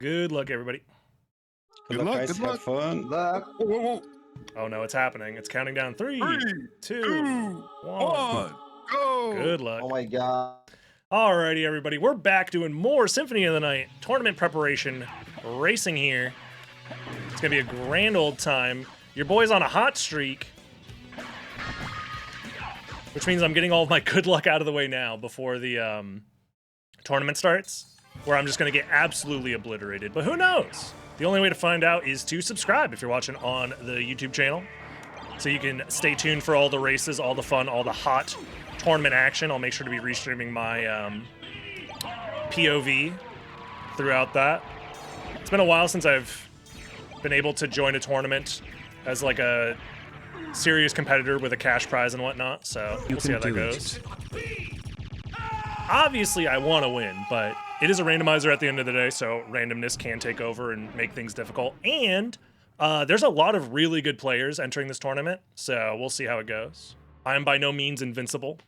Good luck, everybody. Good luck, guys. good Have luck. fun. Whoa, whoa, whoa. Oh no, it's happening. It's counting down. 3, 3, 2, 2, 1. 1, go. Good luck. Oh my god. Alrighty, everybody. We're back doing more Symphony of the Night tournament preparation racing here. It's gonna be a grand old time. Your boy's on a hot streak, which means I'm getting all of my good luck out of the way now before the tournament starts, where I'm just gonna get absolutely obliterated. But who knows? The only way to find out is to subscribe if you're watching on the YouTube channel, so you can stay tuned for all the races, all the fun, all the hot tournament action. I'll make sure to be restreaming my POV throughout that. It's been a while since I've been able to join a tournament as like a serious competitor with a cash prize and whatnot, so we'll see how that goes. Obviously, I want to win, but it is a randomizer at the end of the day, so randomness can take over and make things difficult. And there's a lot of really good players entering this tournament, so we'll see how it goes. I am by no means invincible.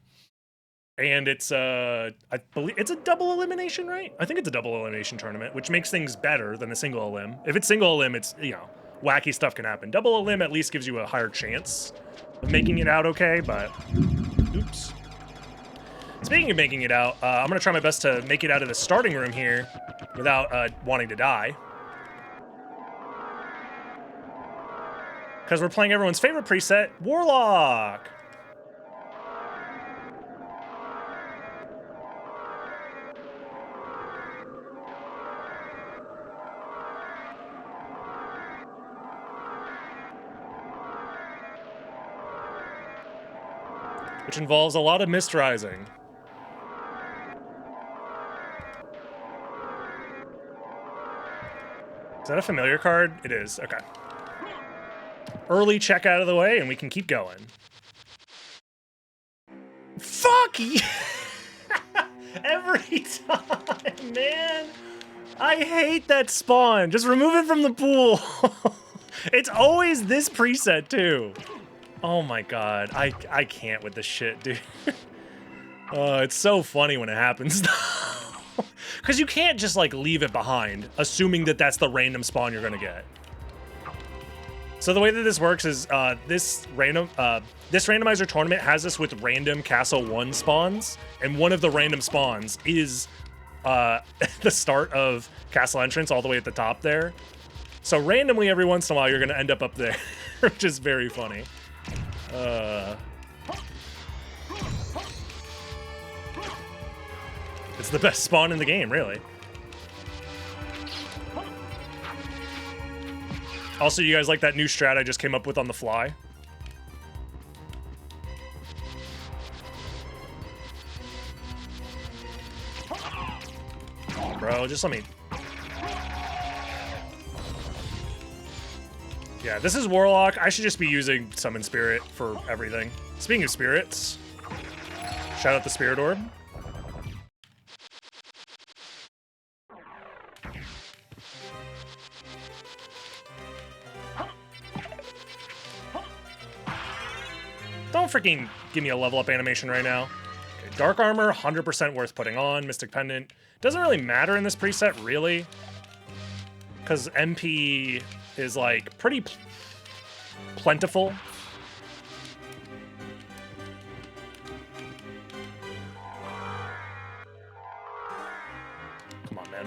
And it's, I believe, it's a double elimination, right? I think it's a double elimination tournament, which makes things better than a single elim. If it's single elim, it's, you know, wacky stuff can happen. Double elim at least gives you a higher chance of making it out okay, but oops. Speaking of making it out, I'm going to try my best to make it out of the starting room here without wanting to die. Because we're playing everyone's favorite preset, Warlock. Which involves a lot of misterizing. Is that a familiar card? It is, okay. Early check out of the way and we can keep going. Fuck you! Every time, man. I hate that spawn. Just remove it from the pool. It's always this preset too. Oh my god, I can't with this shit, dude. It's so funny when it happens. Because you can't just like leave it behind, assuming that that's the random spawn you're gonna get. So the way that this works is this randomizer tournament has us with random Castle 1 spawns, and one of the random spawns is the start of Castle Entrance all the way at the top there. So randomly every once in a while you're gonna end up there, which is very funny. It's the best spawn in the game, really. Also, you guys like that new strat I just came up with on the fly? Come on, bro, just let me... Yeah, this is Warlock. I should just be using Summon Spirit for everything. Speaking of spirits, shout out the Spirit Orb. Don't freaking give me a level up animation right now. Okay, Dark Armor, 100% worth putting on. Mystic Pendant. Doesn't really matter in this preset, really. Because MP is like pretty plentiful. Come on, man.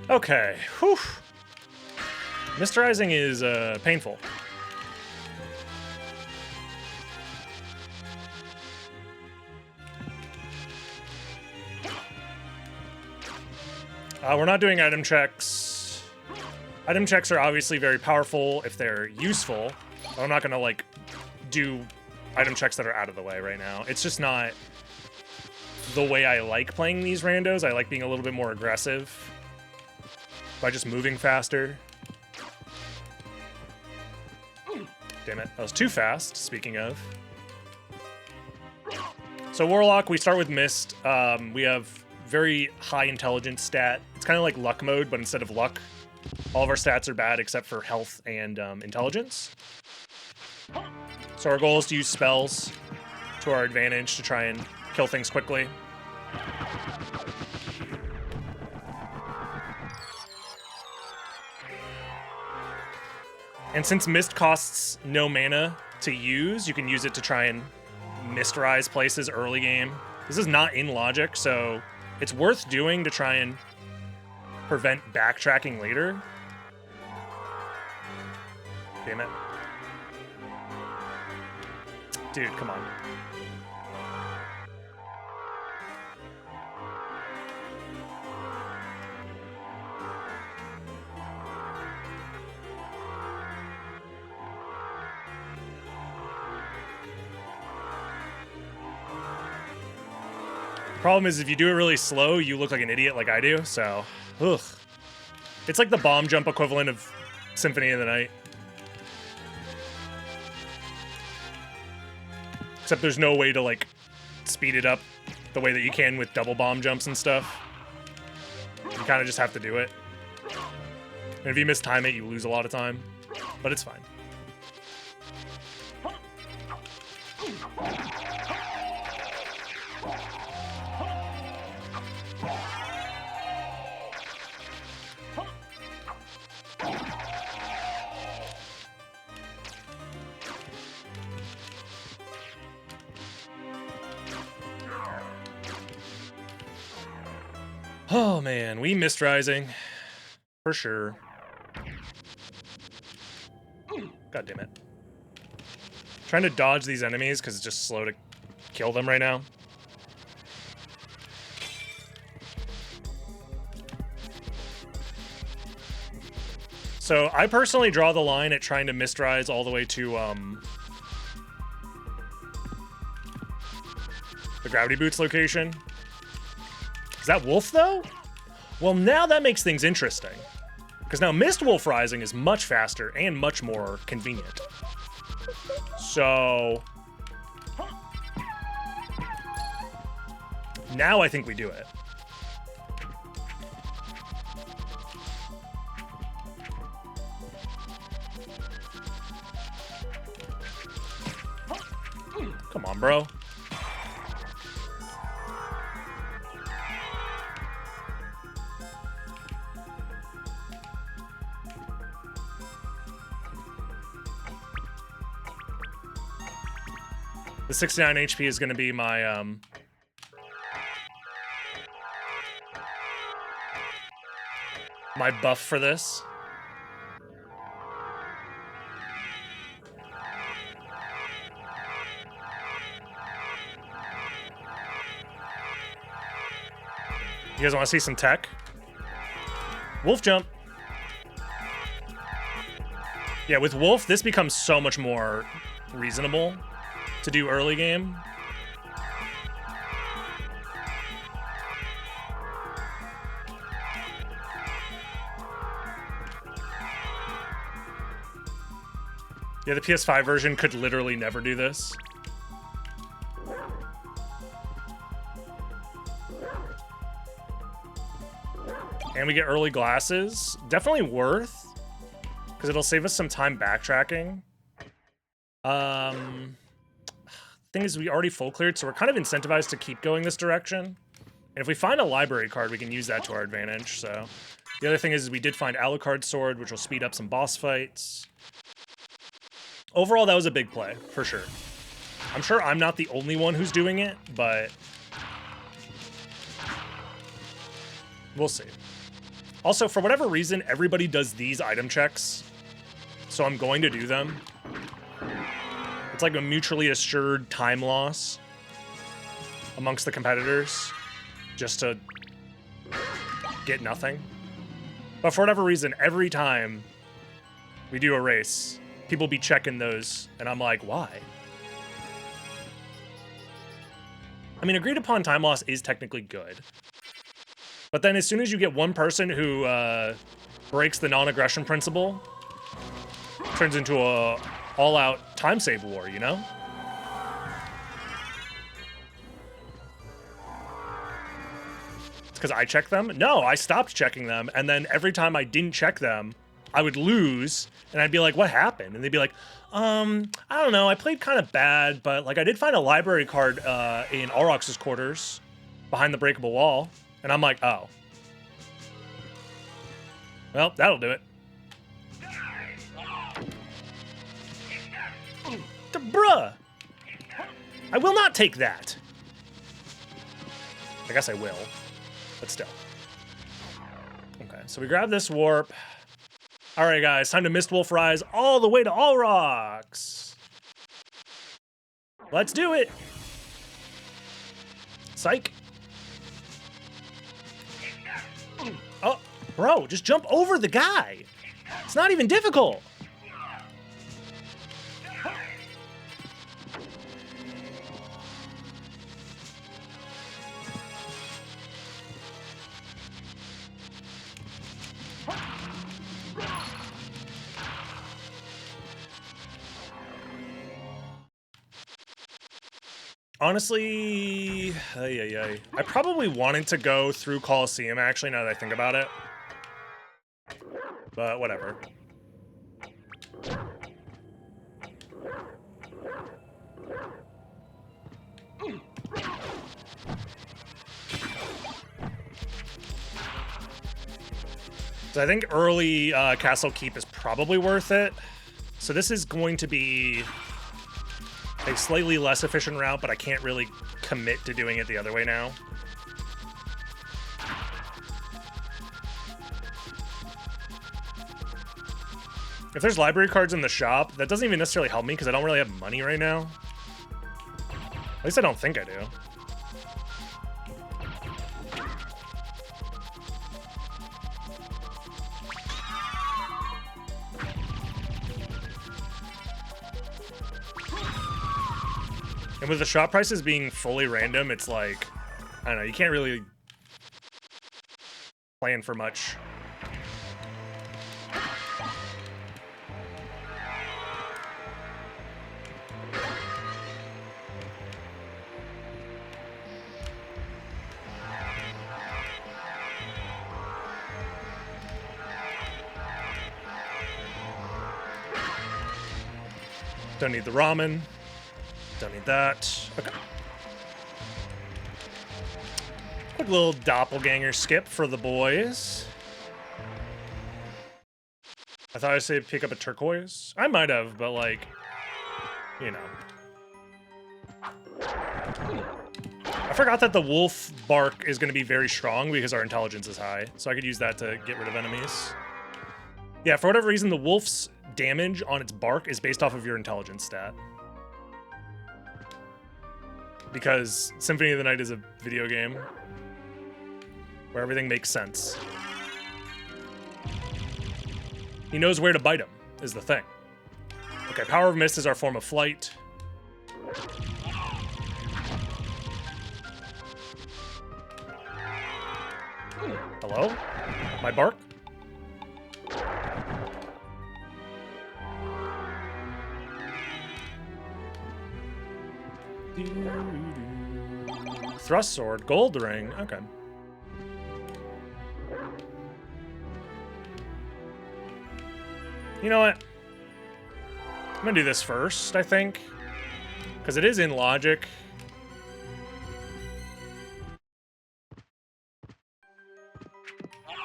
Okay, whew. Misterizing is painful. We're not doing item checks. Item checks are obviously very powerful if they're useful. But I'm not gonna like do item checks that are out of the way right now. It's just not the way I like playing these randos. I like being a little bit more aggressive by just moving faster. Damn it, that was too fast, speaking of. So Warlock, we start with Mist. We have very high intelligence stat. It's kind of like luck mode, but instead of luck, all of our stats are bad except for health and intelligence. So our goal is to use spells to our advantage to try and kill things quickly. And since Mist costs no mana to use, you can use it to try and Mistrise places early game. This is not in logic, so it's worth doing to try and prevent backtracking later. Damn it. Dude, come on. Problem is, if you do it really slow, you look like an idiot like I do, so... Ugh. It's like the bomb jump equivalent of Symphony of the Night. Except there's no way to, like, speed it up the way that you can with double bomb jumps and stuff. You kind of just have to do it. And if you mistime it, you lose a lot of time. But it's fine. Oh man, we missed Rising. For sure. God damn it. Trying to dodge these enemies because it's just slow to kill them right now. So I personally draw the line at trying to Mistrise all the way to the Gravity Boots location. Is that Wolf, though? Well, now that makes things interesting. Because now Mist Wolf Rising is much faster and much more convenient. So... now I think we do it. Come on, bro. The 69 HP is going to be my, my buff for this. You guys want to see some tech? Wolf jump. Yeah, with Wolf, this becomes so much more reasonable to do early game. Yeah, the PS5 version could literally never do this. And we get early glasses. Definitely worth, because it'll save us some time backtracking. Thing is, we already full cleared, so we're kind of incentivized to keep going this direction. And if we find a library card, we can use that to our advantage. So the other thing is we did find Alucard's Sword, which will speed up some boss fights. Overall, that was a big play, for sure. I'm sure I'm not the only one who's doing it, but we'll see. Also, for whatever reason, everybody does these item checks, so I'm going to do them. It's like a mutually assured time loss amongst the competitors, just to get nothing. But for whatever reason, every time we do a race, people be checking those, and I'm like, why? I mean, agreed upon time loss is technically good. But then as soon as you get one person who breaks the non-aggression principle, it turns into a all-out time save war, you know? because I checked them. No, I stopped checking them, and then every time I didn't check them, I would lose, and I'd be like, what happened? And they'd be like, I don't know, I played kind of bad, but like I did find a library card in Auroch's quarters behind the breakable wall. And I'm like, oh. Well, that'll do it. Bruh! I will not take that. I guess I will, but still. Okay, so we grab this warp. All right, guys, time to Mist Wolf Rise all the way to Aurochs. Let's do it. Psych. Oh, bro, just jump over the guy. It's not even difficult. Honestly, I probably wanted to go through Coliseum, actually, now that I think about it. But whatever. So I think early Castle Keep is probably worth it. So this is going to be a slightly less efficient route, but I can't really commit to doing it the other way now. If there's library cards in the shop, that doesn't even necessarily help me because I don't really have money right now. At least I don't think I do. And with the shop prices being fully random, it's like, I don't know, you can't really plan for much. Don't need the ramen. Don't need that. Okay. Quick little doppelganger skip for the boys. I thought I said pick up a turquoise. I might have, but like, you know. I forgot that the wolf bark is going to be very strong because our intelligence is high. So I could use that to get rid of enemies. Yeah, for whatever reason, the wolf's damage on its bark is based off of your intelligence stat. Because Symphony of the Night is a video game where everything makes sense. He knows where to bite him, is the thing. Okay, Power of Mist is our form of flight. Hello? My bark? Thrust sword, gold ring. Okay. You know what? I'm gonna do this first, I think, because it is in logic.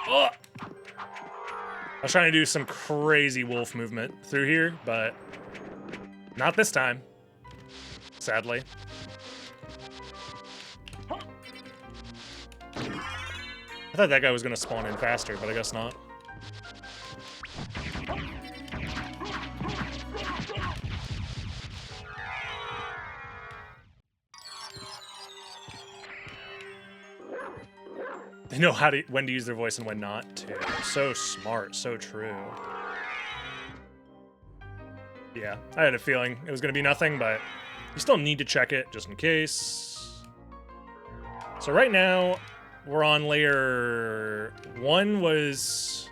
Oh! I was trying to do some crazy wolf movement through here, but not this time, sadly. I thought that guy was going to spawn in faster, but I guess not. They know when to use their voice and when not to. So smart, so true. Yeah, I had a feeling it was going to be nothing, but you still need to check it just in case. So right now, we're on layer 1 was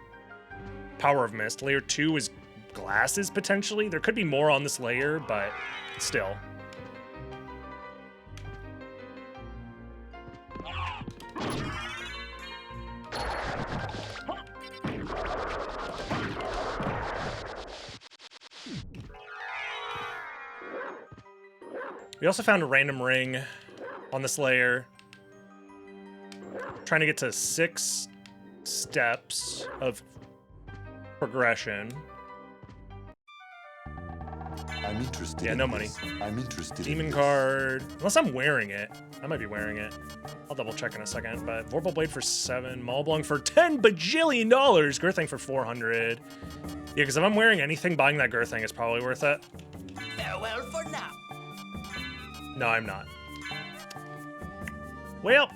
Power of Mist. Layer 2 is glasses, potentially. There could be more on this layer, but still. We also found a random ring on this layer. Trying to get to 6 steps of progression. I'm interested. Yeah, no money. I'm interested. Demon card. Unless I'm wearing it. I might be wearing it. I'll double check in a second. But Vorpal Blade for 7. Maulblung for $10 bajillion. Girthing for 400. Yeah, because if I'm wearing anything, buying that Girthing is probably worth it. Farewell for now. No, I'm not. Well,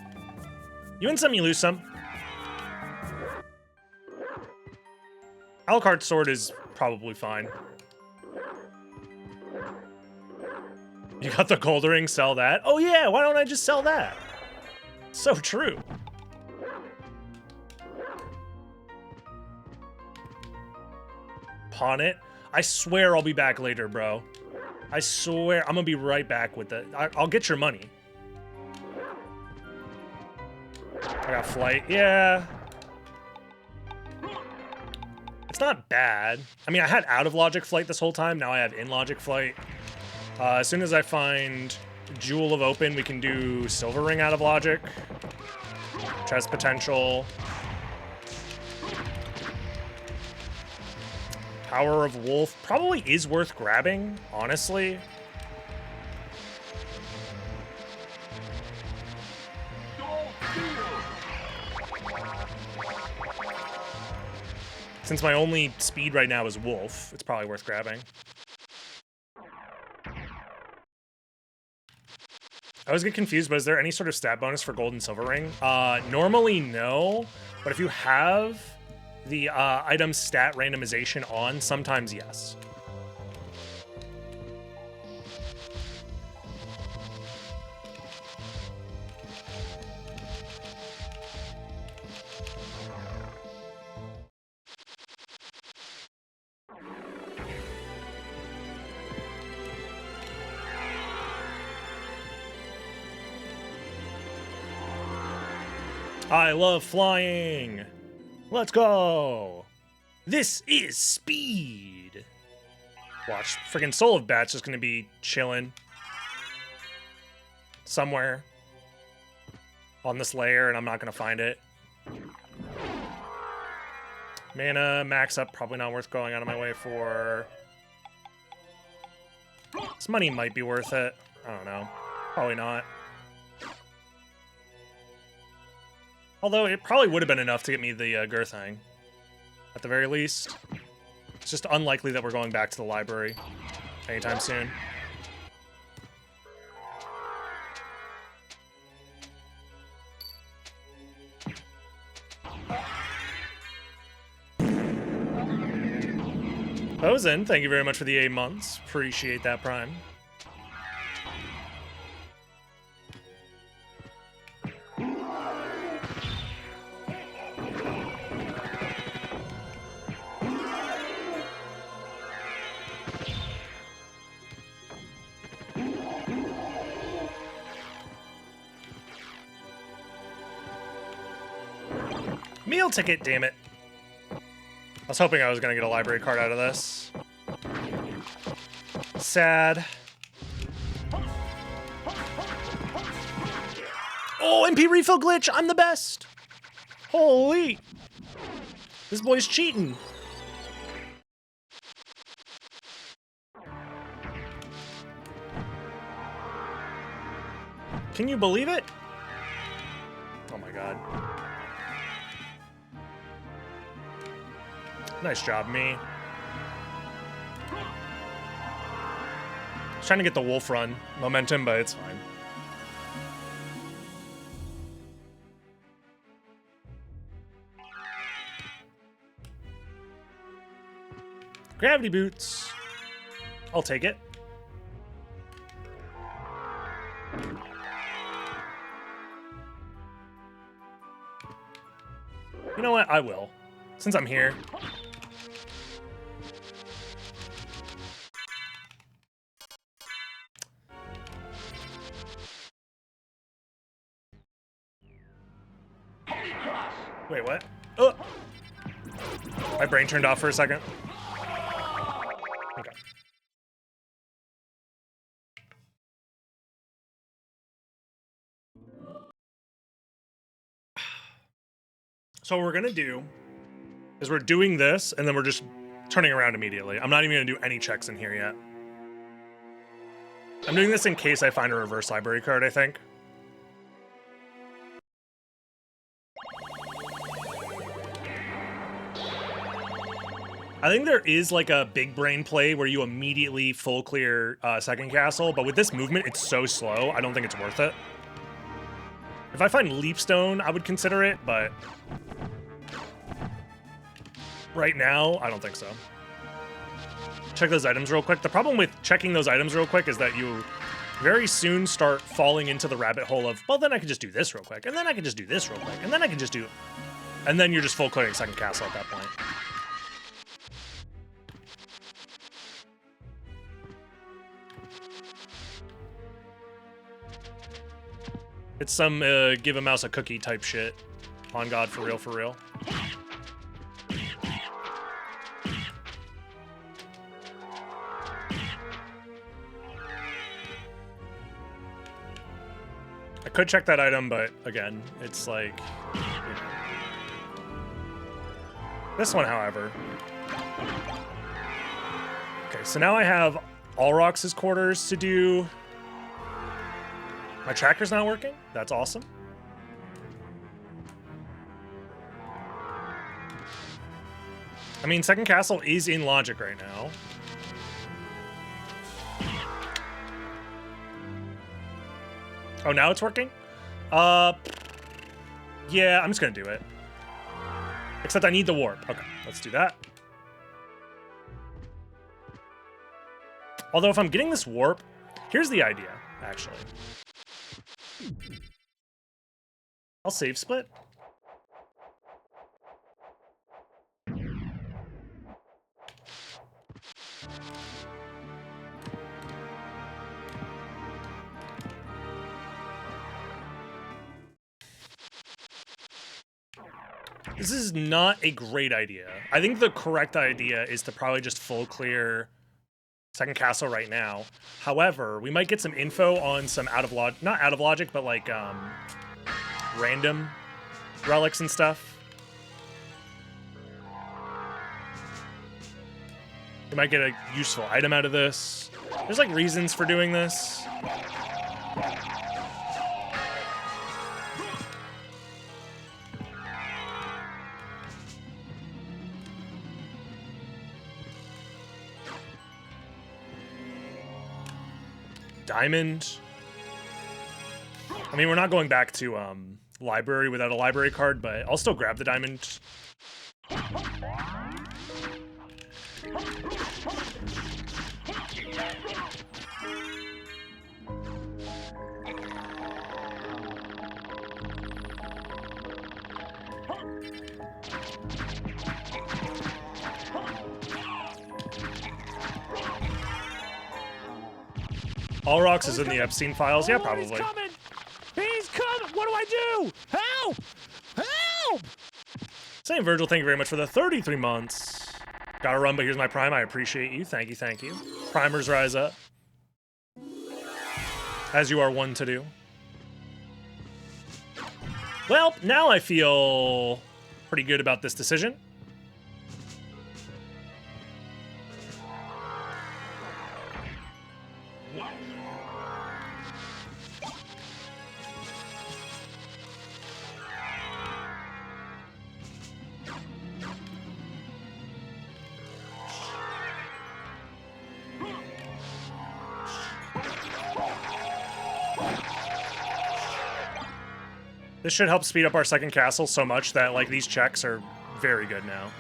you win some, you lose some. Alucard sword is probably fine. You got the gold ring, sell that. Oh yeah, why don't I just sell that? So true. Pawn it. I swear I'll be back later, bro. I swear I'm gonna be right back with it. I'll get your money. I got flight. Yeah. It's not bad. I mean, I had out of logic flight this whole time. Now I have in logic flight. As soon as I find Jewel of Open, we can do Silver Ring out of logic. Which has potential. Power of Wolf probably is worth grabbing, honestly. Since my only speed right now is Wolf, it's probably worth grabbing. I always get confused, but is there any sort of stat bonus for Gold and Silver Ring? Normally no, but if you have the item stat randomization on, sometimes yes. I love flying. Let's go. This is speed. Watch, freaking Soul of Bat's just gonna be chilling somewhere on this layer, and I'm not gonna find it. Mana max up, probably not worth going out of my way for. This money might be worth it. I don't know. Probably not. Although it probably would have been enough to get me the Girthing, at the very least. It's just unlikely that we're going back to the library anytime soon. Ozen, thank you very much for the 8 months. Appreciate that, Prime. Meal ticket, damn it. I was hoping I was going to get a library card out of this. Sad. Oh, MP refill glitch! I'm the best! Holy! This boy's cheating. Can you believe it? Oh my god. Nice job, me. I was trying to get the wolf run momentum, but it's fine. Gravity boots. I'll take it. You know what? I will. Since I'm here. Wait, what? Oh! My brain turned off for a second. Okay. So what we're gonna do is we're doing this, and then we're just turning around immediately. I'm not even gonna do any checks in here yet. I'm doing this in case I find a reverse library card, I think. I think there is like a big brain play where you immediately full clear second castle, but with this movement, it's so slow, I don't think it's worth it. If I find Leapstone, I would consider it, but right now, I don't think so. Check those items real quick. The problem with checking those items real quick is that you very soon start falling into the rabbit hole of, well, then I could just do this real quick, and then I could just do this real quick, and then I can just do... And then you're just full clearing second castle at that point. It's some give a mouse a cookie type shit. On God, for real, for real. I could check that item, but again, it's like... You know. This one, however. Okay, so now I have Alrox's quarters to do. My tracker's not working? That's awesome. I mean, second castle is in logic right now. Oh, now it's working? Yeah, I'm just gonna do it. Except I need the warp. Okay, let's do that. Although if I'm getting this warp, here's the idea, actually. I'll save split. This is not a great idea. I think the correct idea is to probably just full clear second castle right now. However, we might get some info on some not out of logic, but like random relics and stuff. We might get a useful item out of this. There's like reasons for doing this. Diamond. I mean, we're not going back to library without a library card, but I'll still grab the diamond. Alrox is in the Epstein files. Yeah, probably. He's coming! He's coming! What do I do? Help! Help! Saint Virgil, thank you very much for the 33 months. Gotta run, but here's my prime. I appreciate you. Thank you, thank you. Primers rise up. As you are one to do. Well, now I feel pretty good about this decision. This should help speed up our second castle so much that, like, these checks are very good now.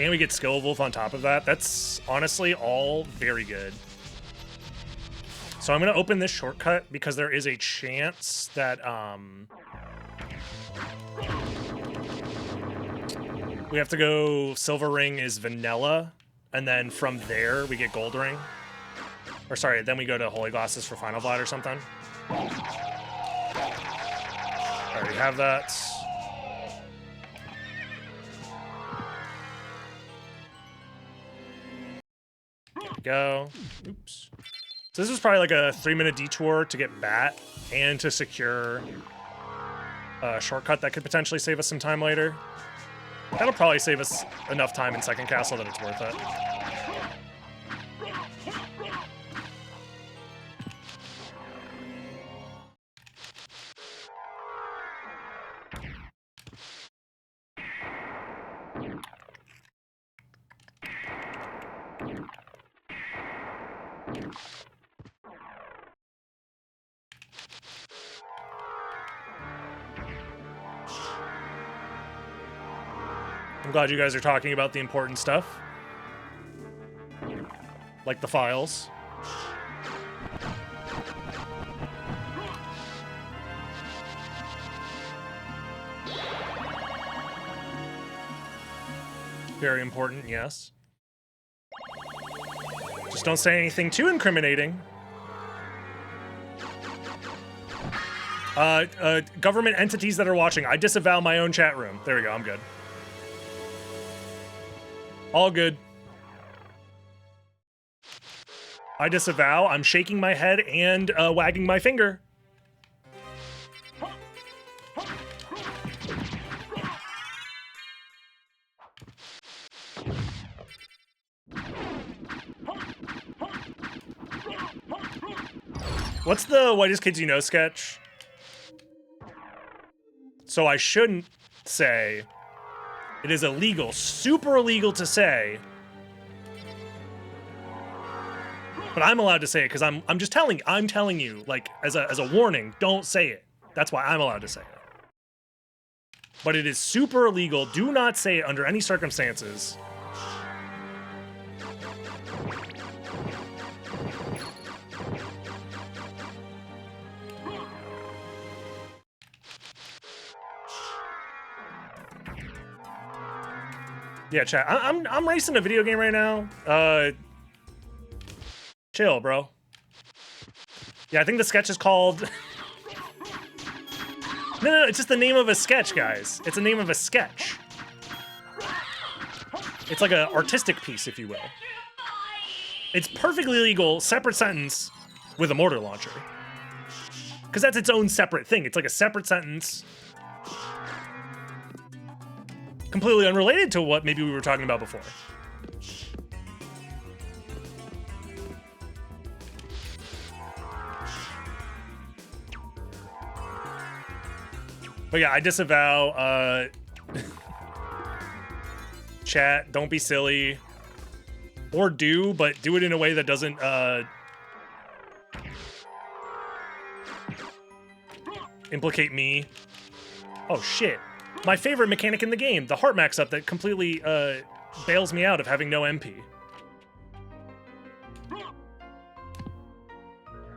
And we get Skill Wolf on top of that. That's honestly all very good. So I'm going to open this shortcut because there is a chance that we have to go Silver Ring is vanilla, and then from there we get Gold Ring. Or sorry, then we go to Holy Glasses for Final Vlad or something. Already have that. There we go. Oops. So this is probably like a 3-minute detour to get Bat and to secure shortcut that could potentially save us some time later. That'll probably save us enough time in Second Castle that it's worth it. I'm glad you guys are talking about the important stuff. Like the files. Very important, yes. Just don't say anything too incriminating. Government entities that are watching, I disavow my own chat room. There we go, I'm good. All good. I disavow. I'm shaking my head and wagging my finger. What's the Whitest Kids You Know sketch? So I shouldn't say... It is illegal, super illegal to say. But I'm allowed to say it because I'm just telling you, like, as a warning, don't say it. That's why I'm allowed to say it. But it is super illegal. Do not say it under any circumstances. Yeah, chat. I'm racing a video game right now. Chill, bro. Yeah, I think the sketch is called... No, it's just the name of a sketch, guys. It's the name of a sketch. It's like an artistic piece, if you will. It's perfectly legal, separate sentence with a mortar launcher. Because that's its own separate thing. It's like a separate sentence. Completely unrelated to what maybe we were talking about before. But yeah, I disavow, chat, don't be silly. Or do, but do it in a way that doesn't, implicate me. Oh, shit. My favorite mechanic in the game, the heart max up that completely, bails me out of having no MP.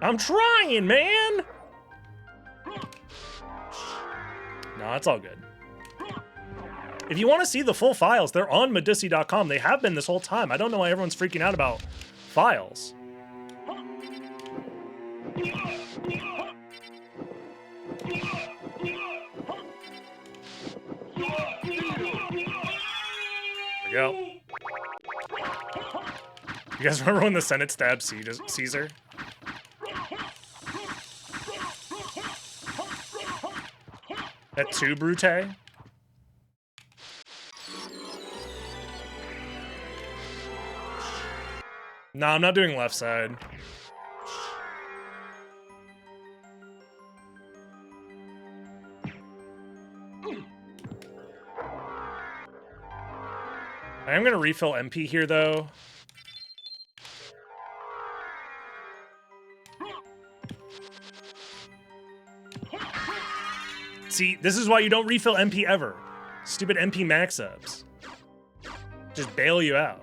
I'm trying, man! No, it's all good. If you want to see the full files, they're on Medusi.com. They have been this whole time. I don't know why everyone's freaking out about files. There we go. You guys remember when the Senate stabbed Caesar? At 2, Brute? No, I'm not doing left side. I am going to refill MP here, though. See, this is why you don't refill MP ever. Stupid MP max-ups. Just bail you out.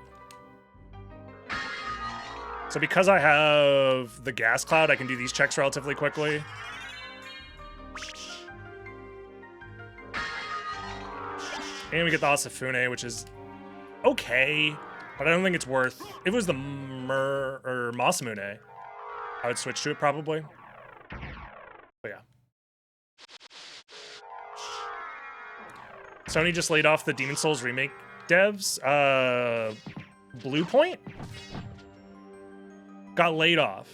So because I have the gas cloud, I can do these checks relatively quickly. And we get the Asafune, which is okay, but I don't think it's worth... If it was the Masamune, I would switch to it probably. But yeah. Sony just laid off the Demon Souls remake devs. Blue Point got laid off.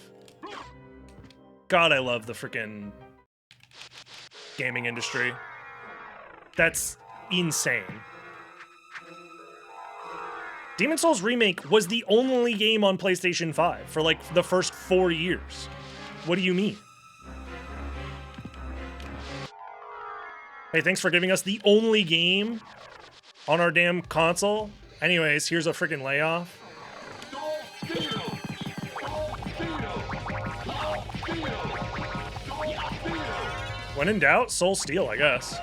God, I love the freaking gaming industry. That's insane. Demon's Souls Remake was the only game on PlayStation 5 for like the first 4 years. What do you mean? Hey, thanks for giving us the only game on our damn console. Anyways, here's a freaking layoff. When in doubt, Soul Steel, I guess.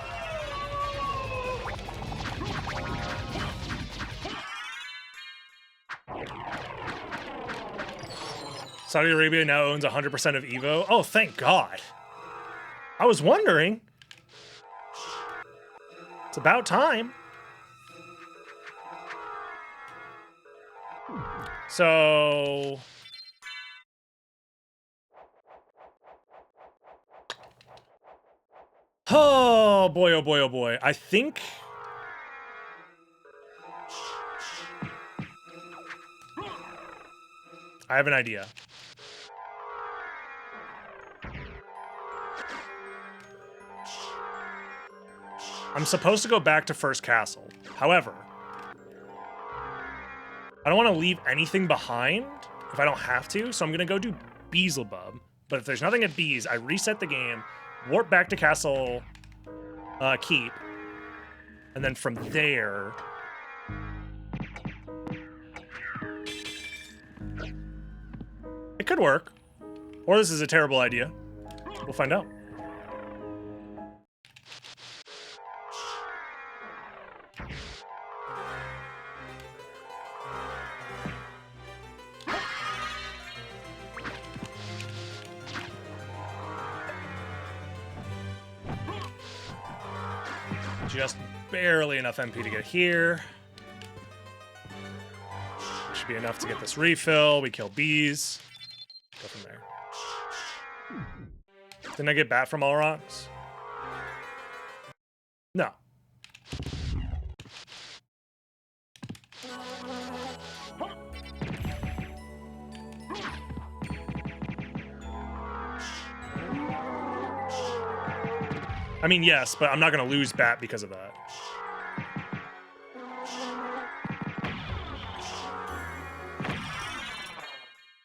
Saudi Arabia now owns 100% of Evo. Oh, thank God. I was wondering. It's about time. So... oh boy, oh boy, oh boy. I think... I have an idea. I'm supposed to go back to First Castle. However, I don't want to leave anything behind if I don't have to, so I'm going to go do Beelzebub. But if there's nothing at Bees, I reset the game, warp back to Castle Keep, and then from there... it could work. Or this is a terrible idea. We'll find out. Just barely enough MP to get here. Should be enough to get this refill. We kill bees. Go from there. Didn't I get bat from all rocks? No. I mean, yes, but I'm not going to lose bat because of that.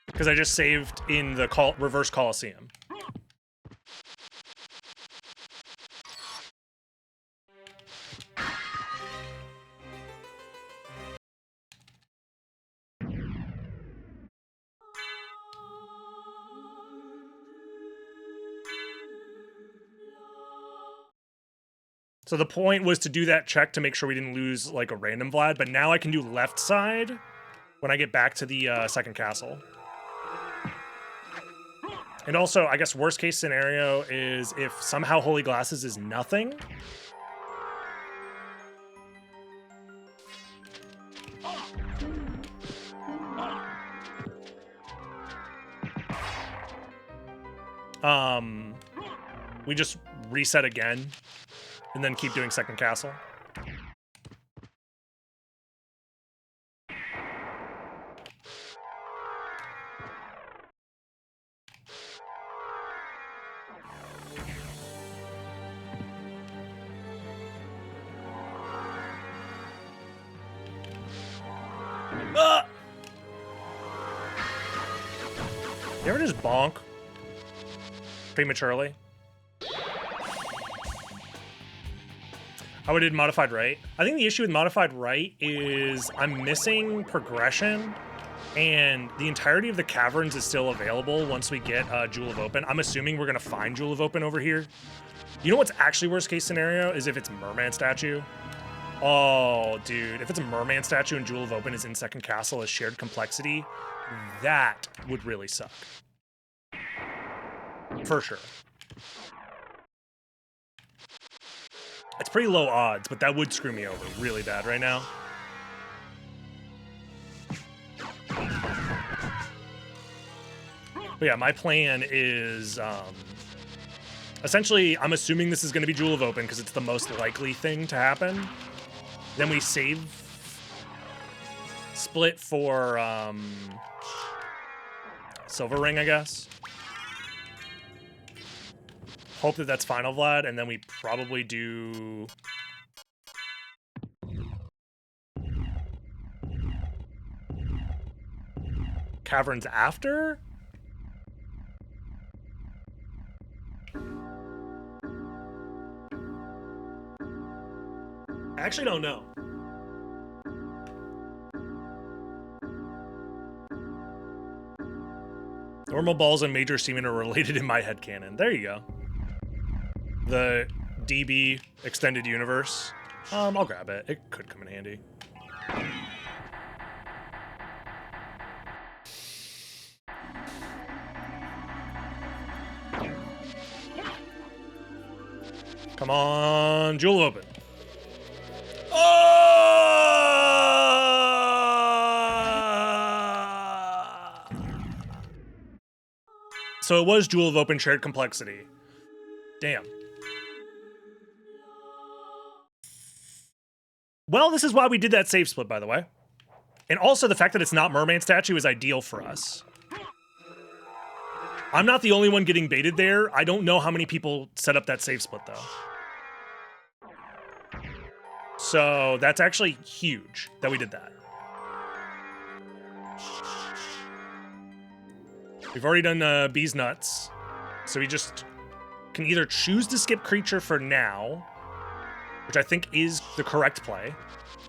Because I just saved in the reverse Coliseum. So the point was to do that check to make sure we didn't lose like a random Vlad, but now I can do left side when I get back to the second castle. And also, I guess worst case scenario is if somehow Holy Glasses is nothing. We just reset again and then keep doing second castle. Ah! You ever just bonk prematurely? I would have modified right. I think the issue with modified right is I'm missing progression, and the entirety of the caverns is still available once we get Jewel of Open. I'm assuming we're gonna find Jewel of Open over here. You know what's actually worst case scenario is if it's Merman statue. Oh, dude, if it's a Merman statue and Jewel of Open is in second castle as shared complexity, that would really suck. For sure. It's pretty low odds, but that would screw me over really bad right now. But yeah, my plan is essentially, I'm assuming this is going to be Jewel of Open because it's the most likely thing to happen. Then we save split for Silver Ring, I guess. Hope that that's final Vlad, and then we probably do caverns after? I actually don't know. Normal balls and major semen are related in my headcanon. There you go. The DB extended universe. I'll grab it. It could come in handy. Come on, Jewel open. So it was Jewel of Open shared complexity. Damn. Well, this is why we did that save split, by the way. And also the fact that it's not Merman Statue is ideal for us. I'm not the only one getting baited there. I don't know how many people set up that save split, though. So that's actually huge that we did that. We've already done Bee's Nuts. So we just can either choose to skip Creature for now, which I think is the correct play.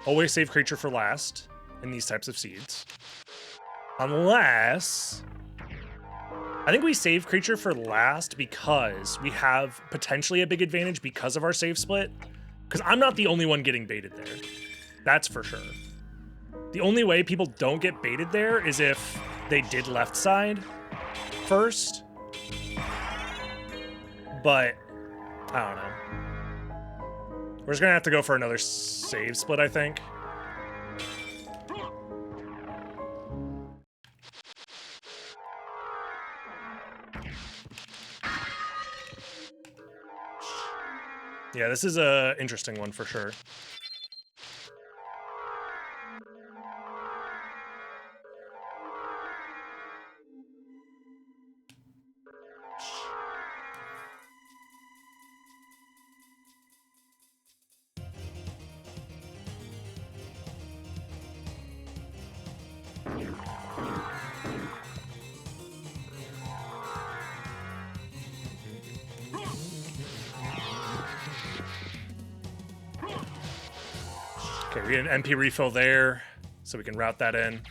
Always save Creature for last in these types of seeds. Unless... I think we save Creature for last because we have potentially a big advantage because of our save split. Because I'm not the only one getting baited there. That's for sure. The only way people don't get baited there is if they did left side first. But, I don't know. We're just gonna have to go for another save split, I think. Yeah, this is a interesting one for sure. Okay, we get an MP refill there, so we can route that in.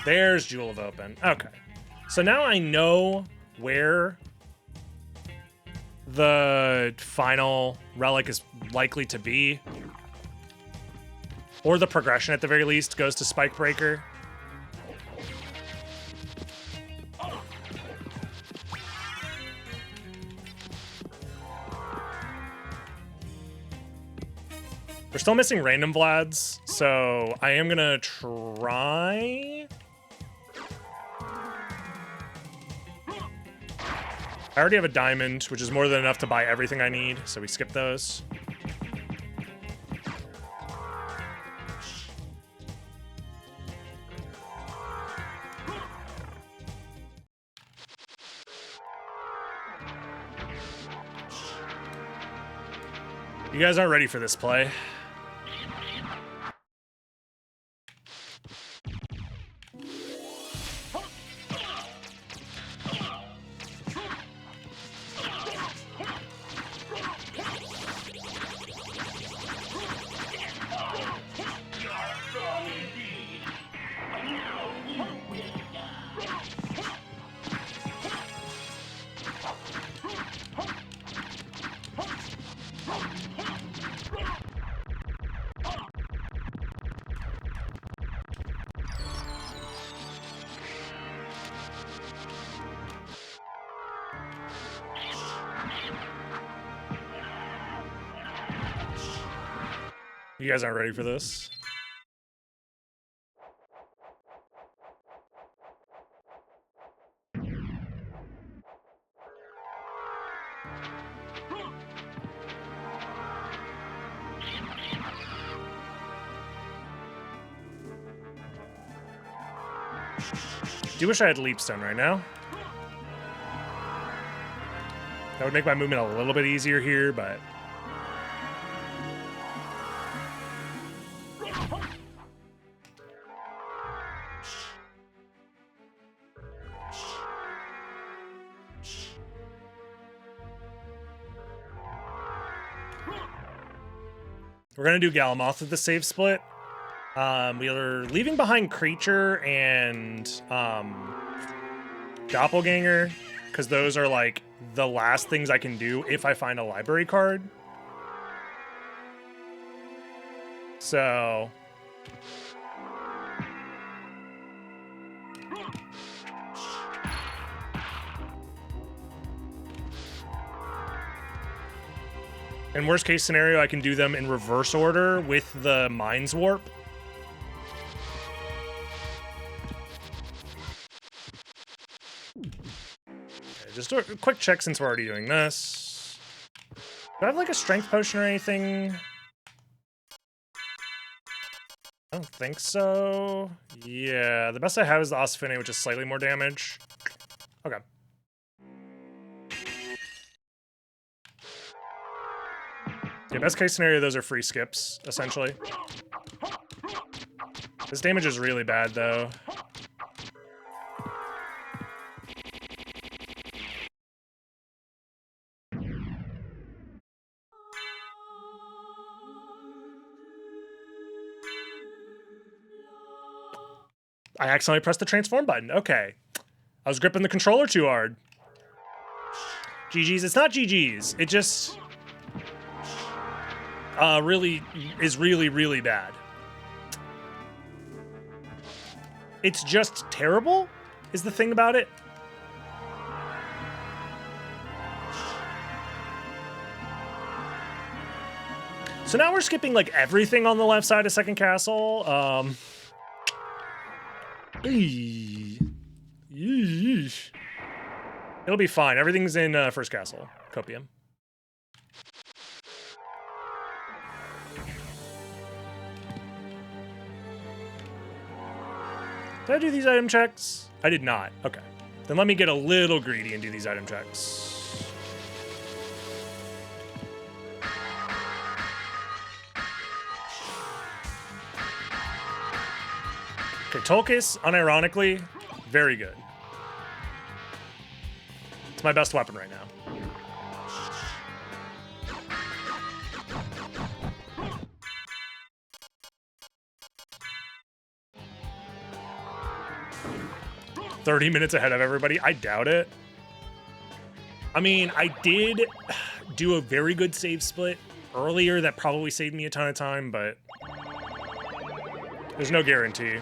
There's Jewel of Open. Okay. So now I know where the final relic is likely to be. Or the progression, at the very least, goes to Spike Breaker. We're still missing random Vlads, so I am gonna try. I already have a diamond, which is more than enough to buy everything I need, so we skip those. You guys aren't ready for this play. You guys aren't ready for this. Do wish I had Leapstone right now. That would make my movement a little bit easier here, but We're gonna do Galamoth with the save split. We are leaving behind Creature and Doppelganger, because those are like the last things I can do if I find a library card. So in worst case scenario, I can do them in reverse order with the Mind's Warp. Okay, just do a quick check since we're already doing this. Do I have like a strength potion or anything? I don't think so. Yeah, the best I have is the Ossifine, which is slightly more damage. Okay. Yeah, best case scenario, those are free skips, essentially. This damage is really bad, though. I accidentally pressed the transform button. Okay. I was gripping the controller too hard. GG's. It's not GG's. It just really is really bad. It's just terrible, is the thing about it. So now we're skipping like everything on the left side of second castle. Yeesh. It'll be fine. Everything's in first castle. Copium. Did I do these item checks? I did not. Okay. Then let me get a little greedy and do these item checks. Okay, Tolkis, unironically, very good. It's my best weapon right now. "30 minutes ahead of everybody." I doubt it. I mean, I did do a very good save split earlier that probably saved me a ton of time, but there's no guarantee.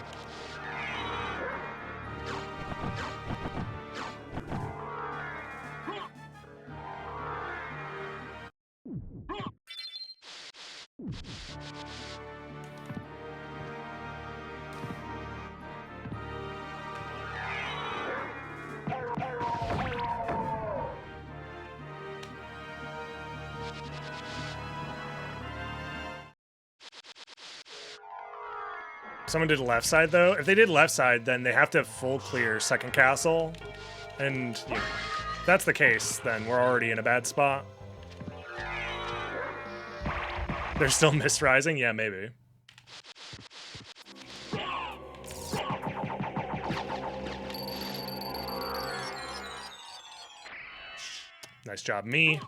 Someone did left side, though. If they did left side, then they have to full clear second castle. And you know, if that's the case, then we're already in a bad spot. They're still Mist Rising? Yeah, maybe. Nice job, me.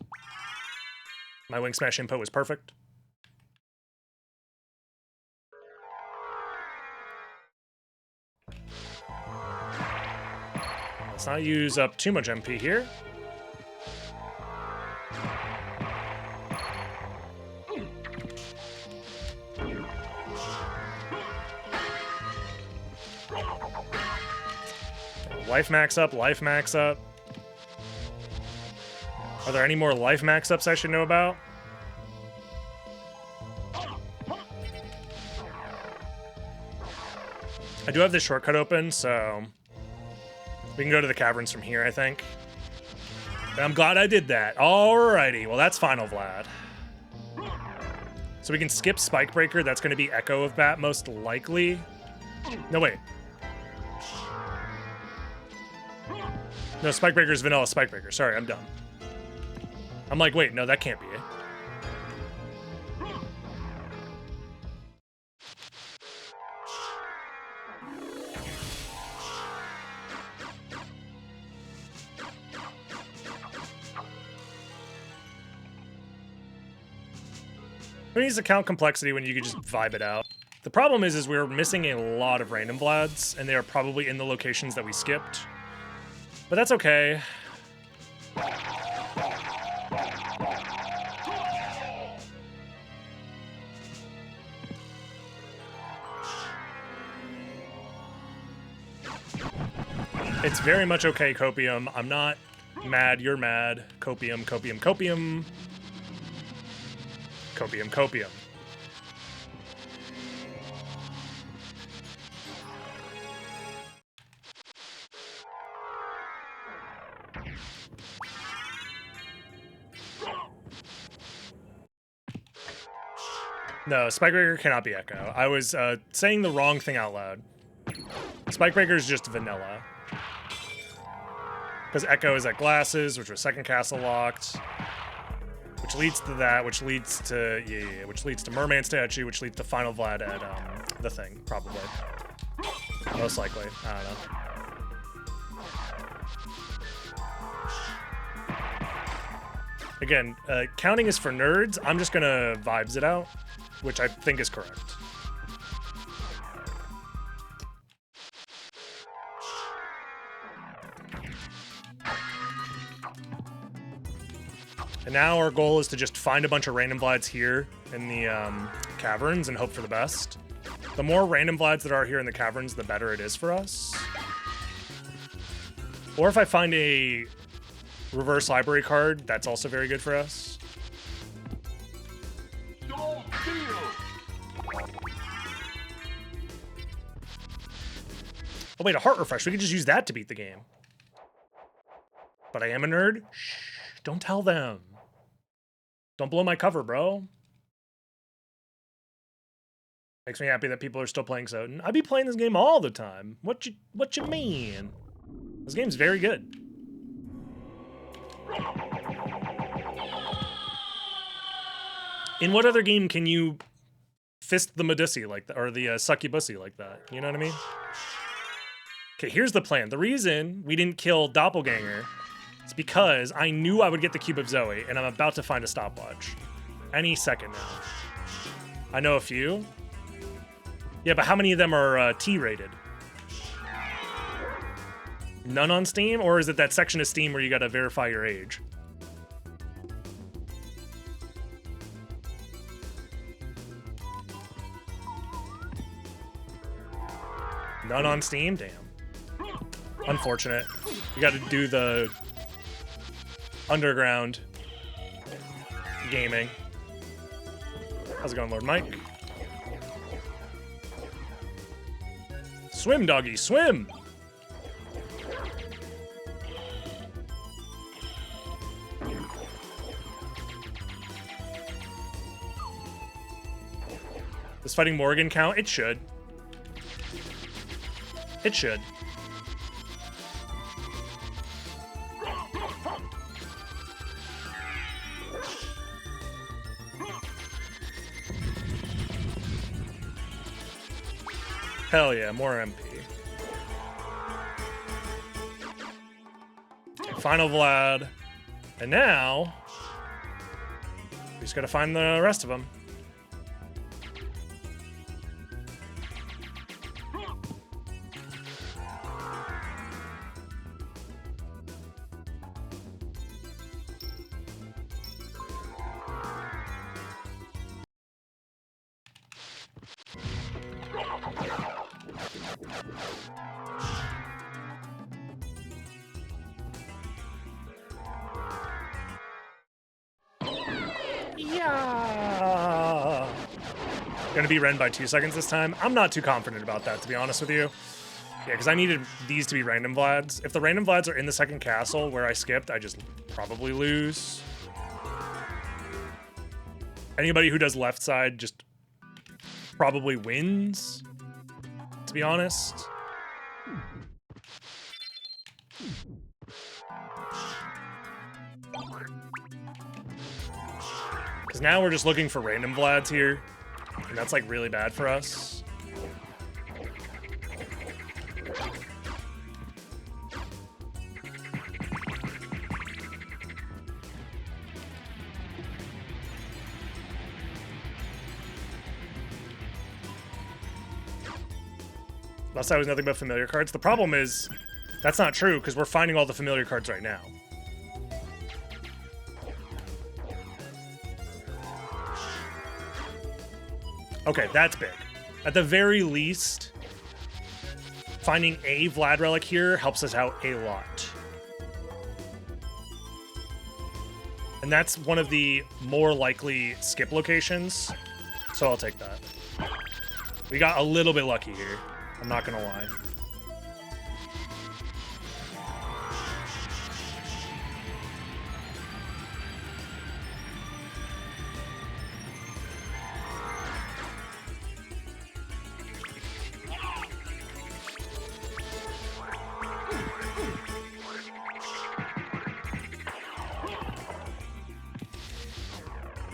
My wing smash input was perfect. Let's not use up too much MP here. Life max up, life max up. Are there any more life max ups I should know about? I do have this shortcut open, so we can go to the caverns from here, I think. And I'm glad I did that. Alrighty, well that's final, Vlad. So we can skip Spike Breaker. That's going to be Echo of Bat, most likely. No, wait. No, Spike Breaker is vanilla Spike Breaker. Sorry, I'm dumb. I'm like, wait, no, that can't be it. Who needs to count complexity when you can just vibe it out? The problem is we're missing a lot of random Vlads, and they are probably in the locations that we skipped. But that's okay. It's very much okay, Copium. I'm not mad, you're mad. Copium, Copium, Copium. Copium, Copium. No, Spikebreaker cannot be Echo. I was saying the wrong thing out loud. Spikebreaker is just vanilla. Because Echo is at Glasses, which was second castle locked. Which leads to that, which leads to, which leads to Merman Statue, which leads to Final Vlad at the thing, probably. Most likely. I don't know. Again, counting is for nerds. I'm just gonna vibes it out, which I think is correct. And now our goal is to just find a bunch of random Vlads here in the caverns and hope for the best. The more random Vlads that are here in the caverns, the better it is for us. Or if I find a reverse library card, that's also very good for us. Oh wait, a heart refresh. We could just use that to beat the game. But I am a nerd. Shh, don't tell them. Don't blow my cover, bro. Makes me happy that people are still playing SotN. I be playing this game all the time. What you mean? This game's very good. In what other game can you fist the Medusi like that, or the succubussy like that? You know what I mean? Okay, here's the plan. The reason we didn't kill Doppelganger is because I knew I would get the Cube of Zoe, and I'm about to find a stopwatch. Any second now. I know a few. Yeah, but how many of them are T-rated? None on Steam? Or is it that section of Steam where you gotta verify your age? None on Steam? Damn. Unfortunate. You gotta do the underground gaming. How's it going, Lord Mike? Swim, doggy, swim! Does fighting Morgan count? It should. It should. Hell yeah, more MP. Final Vlad. And now, we just gotta find the rest of them. Yeah. Gonna be Ren by 2 seconds this time. I'm not too confident about that, to be honest with you. Yeah, because I needed these to be random Vlads. If the random Vlads are in the second castle where I skipped, I just probably lose. Anybody who does left side just probably wins, to be honest. Because now we're just looking for random Vlads here, and that's like really bad for us. Last side was nothing but familiar cards. The problem is, that's not true, because we're finding all the familiar cards right now. Okay, that's big. At the very least, finding a Vlad relic here helps us out a lot. And that's one of the more likely skip locations, so I'll take that. We got a little bit lucky here, I'm not gonna lie.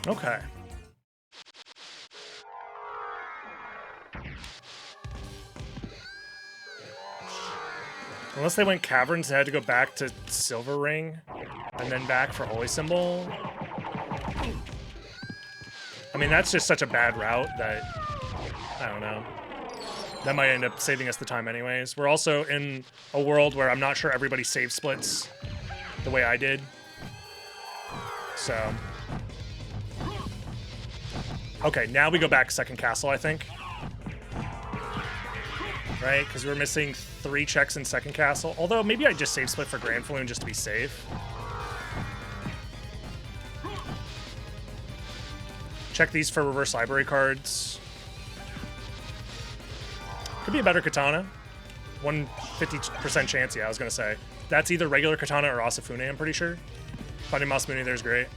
Okay. Unless they went Caverns, they had to go back to Silver Ring and then back for Holy Symbol. I mean, that's just such a bad route that, I don't know. That might end up saving us the time anyways. We're also in a world where I'm not sure everybody save splits the way I did. So... Okay, now we go back second castle, I think. Right, because we're missing 3 checks in second castle. Although, maybe I just save split for Grand Falloon just to be safe. Check these for reverse library cards. Could be a better katana. 150% chance, yeah, I was going to say. That's either regular katana or Asafune, I'm pretty sure. Finding Masamune there's great.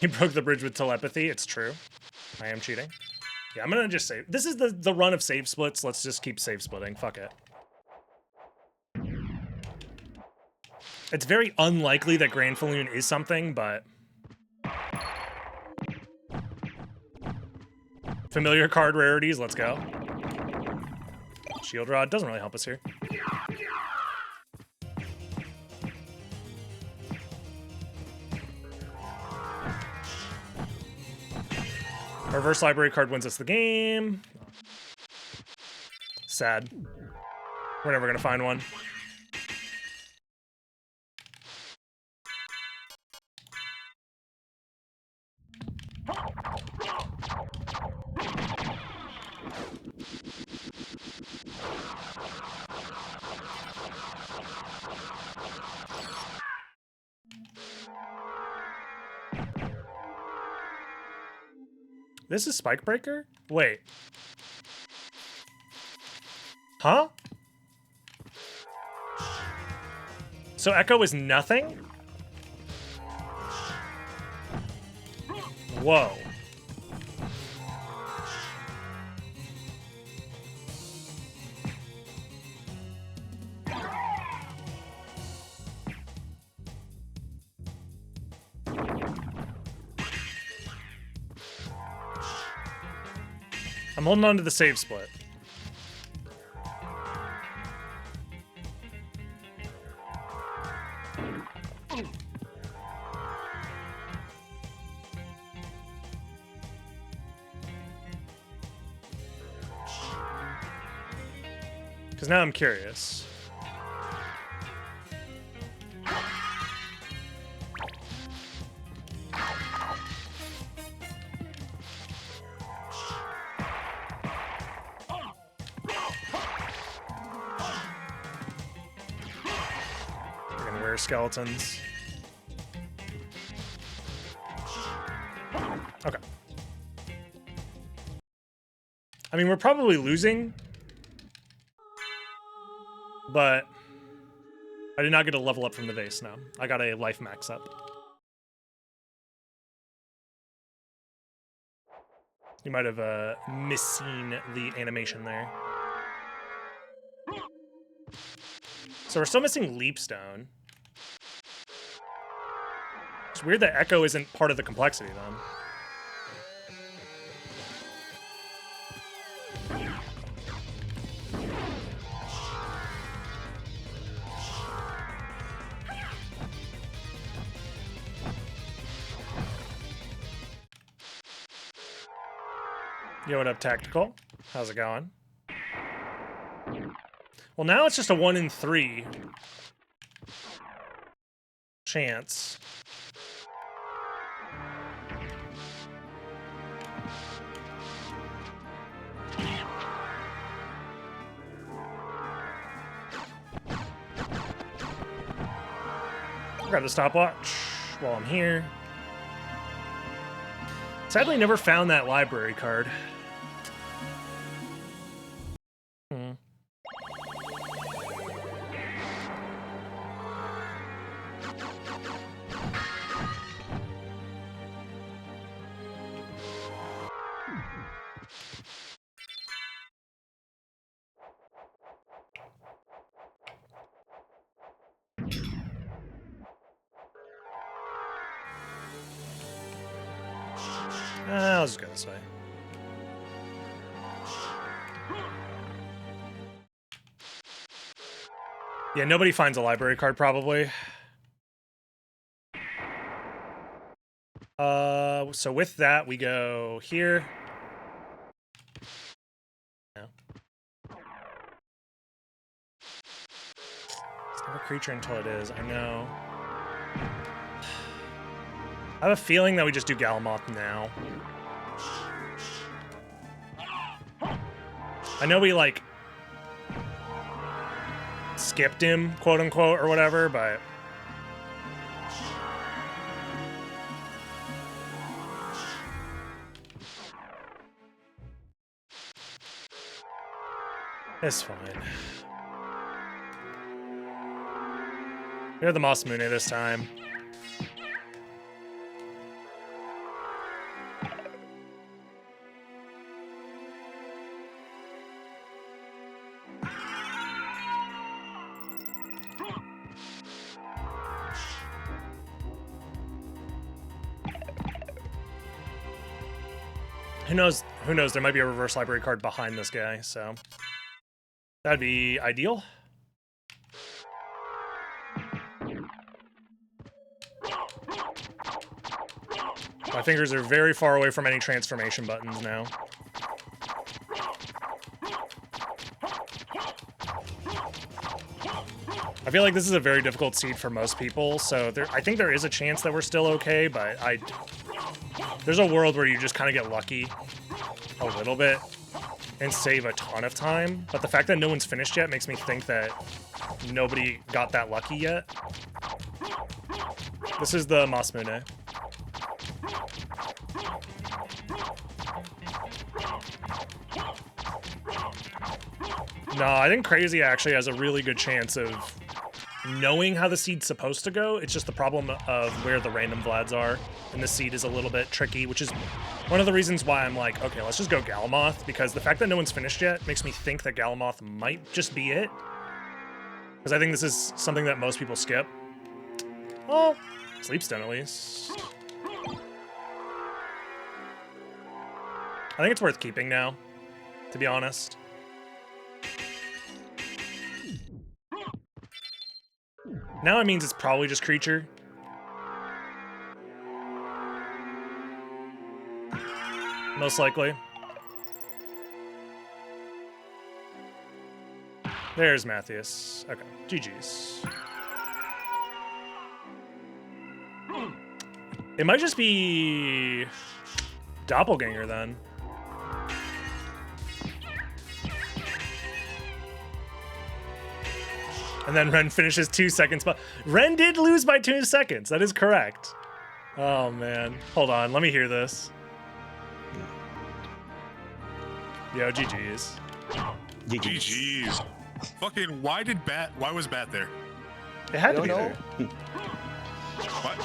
He broke the bridge with telepathy. It's true. I am cheating. Yeah, I'm gonna just save. This is the run of save splits. Let's just keep save splitting. Fuck it. It's very unlikely that Grand Falloon is something, but... Familiar card rarities, let's go. Shield Rod doesn't really help us here. Reverse library card wins us the game. Sad. We're never gonna find one. This is Spike Breaker? Wait. Huh? So Echo is nothing? Whoa. I'm holding on to the save split. Because now I'm curious. Skeletons. Okay. I mean, we're probably losing, but I did not get a level up from the base now. I got a life max up. You might have misseen the animation there. So we're still missing Leapstone. It's weird that Echo isn't part of the complexity, then. Yo, what up, Tactical? How's it going? Well, now it's just a 1 in 3 chance. Grab the stopwatch while I'm here. Sadly, never found that library card. I'll just go this way. Yeah, nobody finds a library card, probably. So with that, we go here. No. It's not a creature until it is, I know. I have a feeling that we just do Galamoth now. I know we, like, skipped him, quote unquote, or whatever, but... it's fine. We have the Moss Moon this time. Who knows? Who knows? There might be a reverse library card behind this guy, so that'd be ideal. My fingers are very far away from any transformation buttons now. I feel like this is a very difficult seed for most people, so I think there is a chance that we're still okay, but there's a world where you just kind of get lucky a little bit and save a ton of time, but the fact that no one's finished yet makes me think that nobody got that lucky yet. This is the Masmune. No, I think Crazy actually has a really good chance of knowing how the seed's supposed to go. It's just the problem of where the random Vlads are, and the seed is a little bit tricky, which is one of the reasons why I'm like, okay, let's just go Galamoth, because the fact that no one's finished yet makes me think that Galamoth might just be it. Because I think this is something that most people skip. Well, Sleepstone at least. I think it's worth keeping now, to be honest. Now it means it's probably just creature. Most likely. There's Matthias. Okay, GG's. It might just be Doppelganger then. And then Ren finishes 2 seconds, but Ren did lose by 2 seconds. That is correct. Oh man, hold on, let me hear this. Yo, GG's. GG's. Fucking, why was Bat there? It had to be there. What?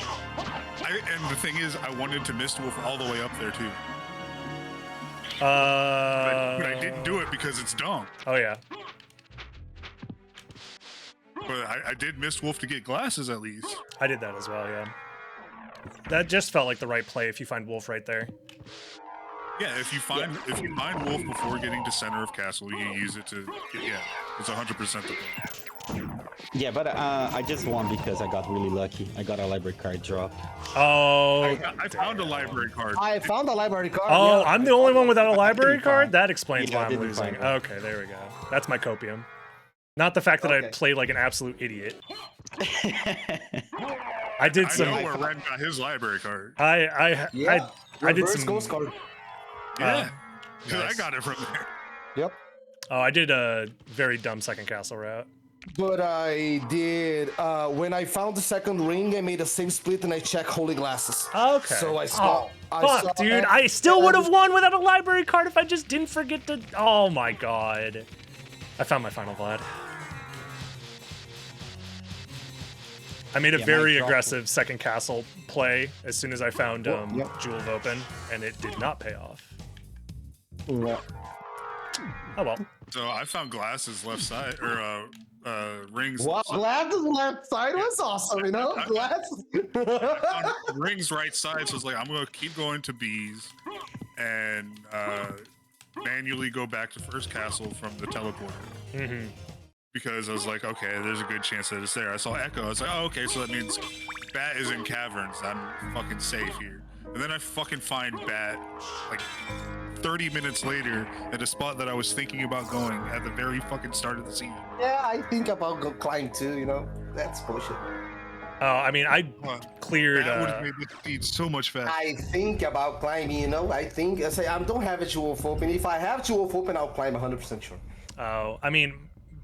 And the thing is, I wanted to Mist Wolf all the way up there too. But I didn't do it because it's dumb. Oh yeah. But I did Mist Wolf to get glasses at least. I did that as well, yeah. That just felt like the right play if you find Wolf right there. Yeah, if you find Wolf before getting to center of castle, you use it to yeah, it's 100% the play. Yeah, but I just won because I got really lucky. I got a library card drop. Oh, I found a library card. I found a library card. oh, yeah. I'm the only one without a library didn't card? find- That explains Yeah, I why I'm didn't losing. find it. Okay, there we go. That's my copium. Not the fact that I Okay. played like an absolute idiot. I did I some. know where Ren got his library card. I Yeah. I did Reverse some. ghost card. Yeah, 'cause nice. I got it from there. Yep. Oh, I did a very dumb second castle route. But I did when I found the second ring, I made a save split and I checked holy glasses. Okay. So I saw. Oh, I fuck, saw dude! that, I still and would have won without a library card if I just didn't forget to. Oh my god! I found my final Vlad. I made a Yeah, very mine dropped. aggressive second castle play as soon as I found yep. Jewel of Open, and it did not pay off. Yeah. Oh well. So I found glasses left side or rings. Wow, glasses left side was awesome, you know? Glasses. Found rings right side, so I was like, I'm gonna keep going to B's and manually go back to first castle from the teleporter. Mm-hmm. Because I was like, okay, there's a good chance that it's there. I saw Echo. I was like, oh, okay, so that means Bat is in Caverns. I'm fucking safe here. And then I fucking find Bat like 30 minutes later at a spot that I was thinking about going at the very fucking start of the season. Yeah, I think about go climb too, you know? That's bullshit. Oh, I mean, I cleared. That would have made the speed so much faster. I think about climbing, you know? I think, I say, I don't have a Jewel of Open. If I have Jewel of Open, I'll climb 100% sure. Oh, I mean,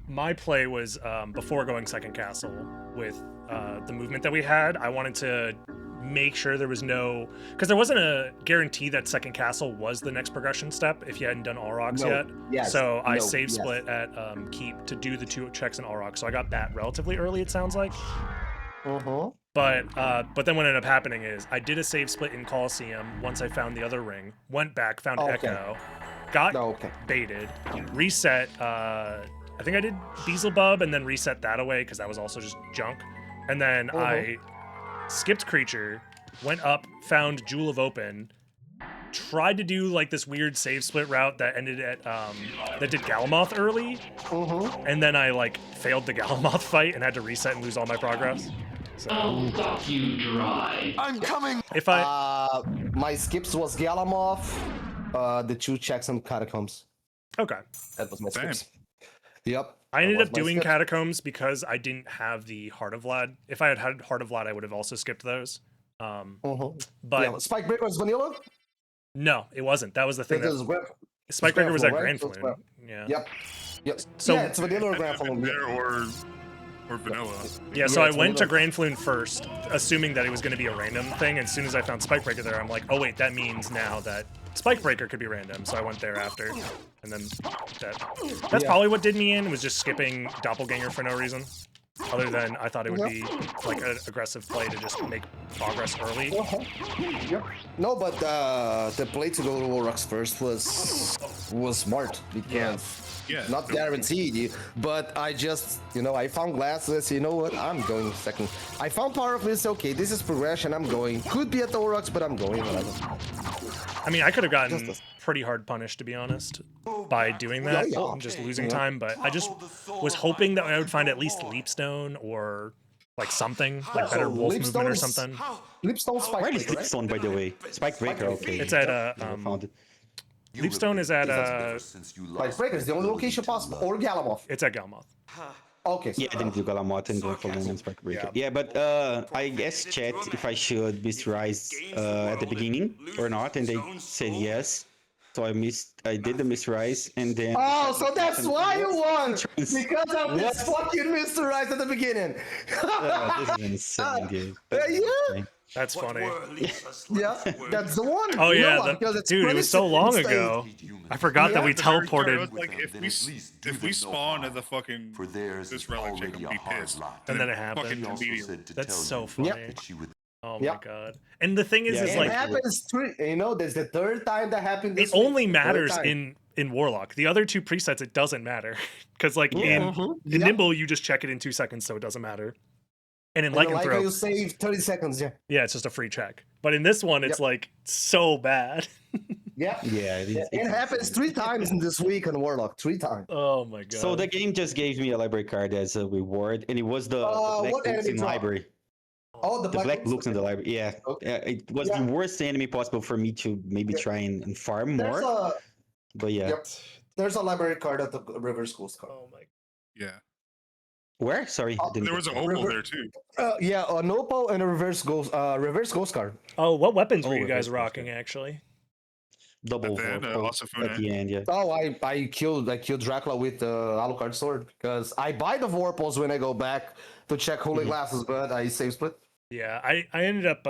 my play was before going second castle with the movement that we had. I wanted to make sure there was no, because there wasn't a guarantee that second castle was the next progression step if you hadn't done all rocks No, yet. yes, So I no, save yes. split at keep to do the 2 checks in all rocks. So I got that relatively early, it sounds like. Uh-huh. But then what ended up happening is I did a save split in Coliseum once I found the other ring, went back, found Okay. Echo, got Okay. baited, reset. I think I did Beelzebub and then reset that away because that was also just junk. And then I skipped Creature, went up, found Jewel of Open, tried to do like this weird save split route that ended at that did Galamoth early, and then I like failed the Galamoth fight and had to reset and lose all my progress. So I'll suck you dry. I'm coming. if I My skips was Galamoth, the 2 checks and Catacombs. okay, That was my Damn. skips. Yep. I that ended was up my doing skips. Catacombs because I didn't have the Heart of Vlad. If I had had Heart of Vlad, I would have also skipped those. But Yeah, Spike Breaker was vanilla? no, it wasn't. That was the thing. It was That Grand- Spikebreaker was at Grandfall, right? Grand That's Flume. right. Yeah. Yep. Yep. So- yeah, it's vanilla or Grandfall. There or vanilla. Yeah, so Yeah, I it's went to vanilla. Grand Flume first, assuming that it was going to be a random thing. And as soon as I found Spikebreaker there, I'm like, oh wait, that means now that Spikebreaker could be random. So I went there after, and then that's Yeah. probably what did me in, was just skipping Doppelganger for no reason. Other than I thought it would be like an aggressive play to just make progress early. Yep. No, but the play to go to Warrocks first was smart because Yeah. not guaranteed. But I just, I found glasses. You know what? I'm going second. I found Power of Mist. Okay, this is progression. I'm going. Could be at the Warrocks, but I'm going. Whatever. I mean, I could have gotten Just pretty hard punished, to be honest, by doing that Yeah, yeah. and just losing time. But I just was hoping that I would find at least Leapstone or like something, like better wolf movement or Leapstone's- something. Lipstone Spike Where is Breaker, right? Lipstone, by the way? Spike Breaker, okay. It's at I found it. Leapstone is at Spike Breaker is the only location possible. Or Galamoth. it's at Galmoth. Okay. So Yeah, I didn't do Galamoth and Grand Flume and Spike Breaker. Yeah, but I guess chat if I should Misterize at the beginning or not, and they said yes. So I did the Misterize, and then... Oh, so that's why you won! Because of this fucking Mr. Right at the beginning. This is insane, dude. Yeah. That's funny. Yeah, that's the one. Oh You know yeah, what? Because it's dude, it was so pretty long insane. ago. I forgot that we At the very start, I teleported, was like, if we spawn at the fucking For theirs this is relic check, already I'm a be hard pissed. lot. and then it Fucking happened. He also immediately. said to That's tell so you funny. that she would Oh Yeah. my god. And the thing is Yeah, It like happens three. There's the third time that happened. it This week. only Third matters time. in Warlock. The other 2 presets, it doesn't matter. Because like in Yeah. Nimble, you just check it in 2 seconds, so it doesn't matter. And in And like how Lycanthrope, you save 30 seconds. Yeah. yeah, it's just a free check. But in this one, it's like so bad. Yeah. Yeah, It happens 3 times in this week on Warlock. 3 times. Oh my god. So the game just gave me a library card as a reward, and it was the black What books enemy in drop? library. Oh, The black books in the library. Yeah, it was the worst enemy possible for me to maybe try and farm There's more. a But yeah, there's a library card at the reverse ghost card. Oh my. Yeah. where? Sorry, I didn't There was an get that. opal there too. Yeah, an opal and a reverse ghost card. Oh, what weapons were you reverse guys ghost rocking actually? double At the end, vorpal Osafune. at the end. Yeah. Oh, I killed Dracula with the Alucard sword because I buy the vorpals when I go back to check holy glasses, but I save split. Yeah, I ended up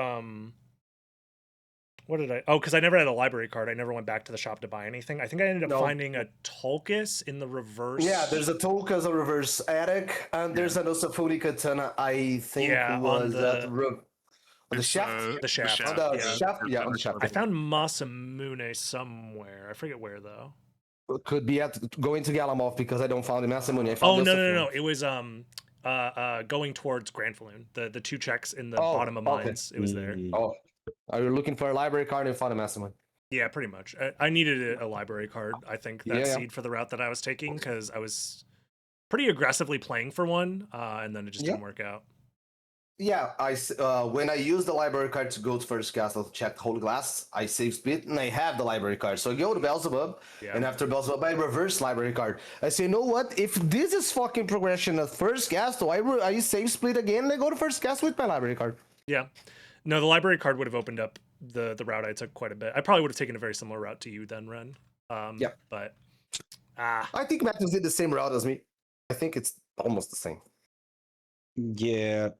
what did I? Oh, because I never had a library card. I never went back to the shop to buy anything. I think I ended up finding a Tulkas in the reverse. Yeah, there's a Tulkas, a reverse attic, and there's an Osafune katana. I think was on the shaft. The shaft. On the shaft. Yeah, on the shaft. I found Masamune somewhere. I forget where though. Could be at going to Galamoth because I don't find the Masamune. Oh no! It was going towards Grand Falloon. The 2 checks in the bottom of mines. It was there. Oh, are you looking for a library card and found a Masamune? Yeah, pretty much. I needed a library card. I think that seed for the route that I was taking because I was pretty aggressively playing for one, and then it just didn't work out. Yeah, when I use the library card to go to first castle to check Holy Glass, I save split and I have the library card. So I go to Beelzebub, and after Beelzebub, I reverse library card. I say, you know what? If this is fucking progression at first castle, I save split again and I go to first castle with my library card. Yeah. No, the library card would have opened up the route I took quite a bit. I probably would have taken a very similar route to you then, Ren. But I think Magnus did the same route as me. I think it's almost the same. Yeah,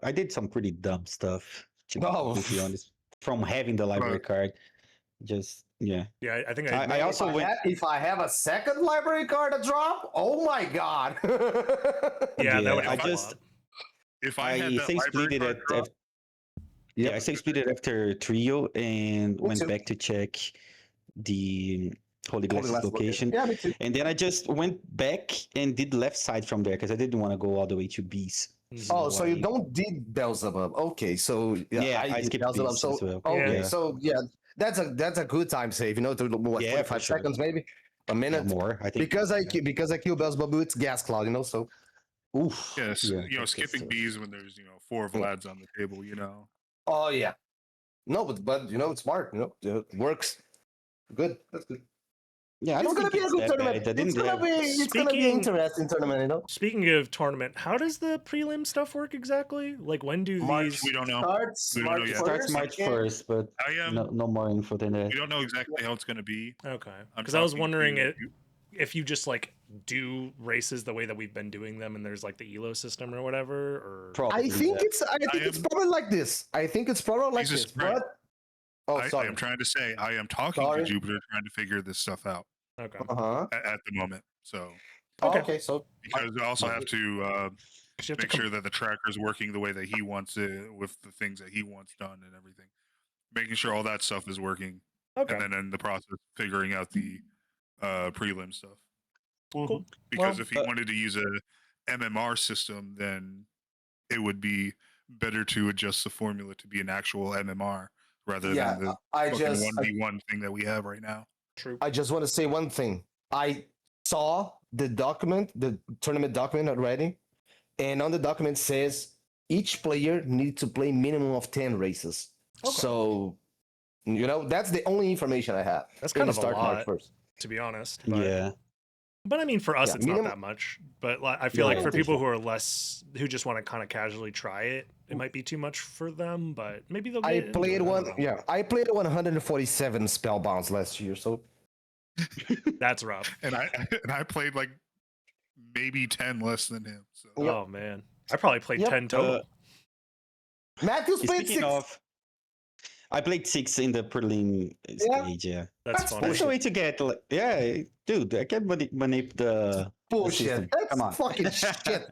I did some pretty dumb stuff. To be honest, from having the library card, just yeah. Yeah, I think I also if I have a second library card to drop, oh my god. Yeah, that would I help just if I had that library card drop, yeah, I saved split after trio and went back to check the Holy Glass location. Yeah, me too. And then I just went back and did left side from there because I didn't want to go all the way to B's. Oh, so you don't did Beelzebub. Okay, so I did skipped Beelzebub. B's So as well. okay, Yeah. so that's a good time save, you know, to what, 45 seconds maybe, a minute more. I think because I kill Beelzebub with gas cloud, you know. So oof. yes, Yeah, skipping B's when there's 4 Vlads on the table, Oh yeah, no, but it's smart, it works. Good, that's good. Yeah, It's gonna be a good tournament. It's gonna be an interesting tournament, Speaking of tournament, how does the prelim stuff work exactly? Like when do these? We don't know. Starts We don't know March yet. 1st. Starts March 1st, but no more info than that. We don't know exactly how it's going to be. Okay, because I was wondering if you just like do races the way that we've been doing them, and there's like the elo system or whatever. Or Probably, I think it's probably like this. Jesus Christ. But sorry. I am trying to say I am talking to Jupiter, trying to figure this stuff out. Okay. At the moment, so okay, so because I also have to make sure that the tracker is working the way that he wants it with the things that he wants done and everything, making sure all that stuff is working. Okay. And then in the process, figuring out the prelim stuff. Cool. Because if he wanted to use a MMR system, then it would be better to adjust the formula to be an actual MMR rather than the 1v1 thing that we have right now. True. I just want to say one thing. I saw the document, the tournament document already, and on the document says each player needs to play minimum of 10 races. Okay. So, that's the only information I have. That's kind of a lot, to be honest. But, but I mean, for us, it's not that much. But I feel like for people who are who just want to kind of casually try it, it might be too much for them. But maybe they'll. I played 147 spellbounds last year, so that's rough. And I played like maybe 10 less than him. So. Oh man, I probably played 10 total. Matthew's played 6. I played 6 in the prelim stage. Yeah, that's funny. That's the way to get. Dude, I can't manipulate the bullshit. That's Come on, fucking shit.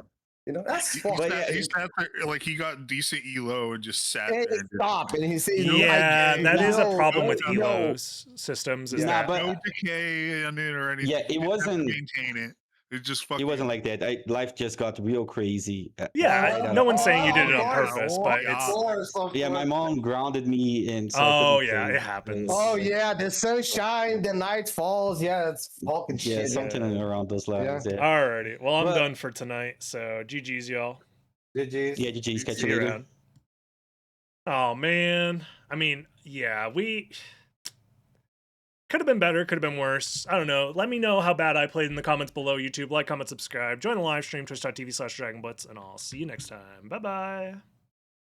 That's fucking. He sat there, like he got decent elo and just sat there. And stop, and he said, that is a problem with elo systems. Is that no decay on it or anything? Yeah, it wasn't. Maintain it. It just fucking. It wasn't like that. Life just got real crazy. Yeah, no one's saying you did it on purpose, but it's. Yeah, my mom grounded me, and so I Oh couldn't yeah, play. it happens. Oh yeah, the sun shines, the night falls. Yeah, it's fucking Yeah, shit. something around those lines. Yeah. Alrighty, well I'm But- done for tonight. So GG's y'all. GG's. Yeah, GG's. Catch See you you later. around. Oh man, I mean, yeah, we could have been better, could have been worse. I don't know. Let me know how bad I played in the comments below. YouTube, like, comment, subscribe, join the live stream, twitch.tv/dragonblitz, and I'll see you next time. Bye bye.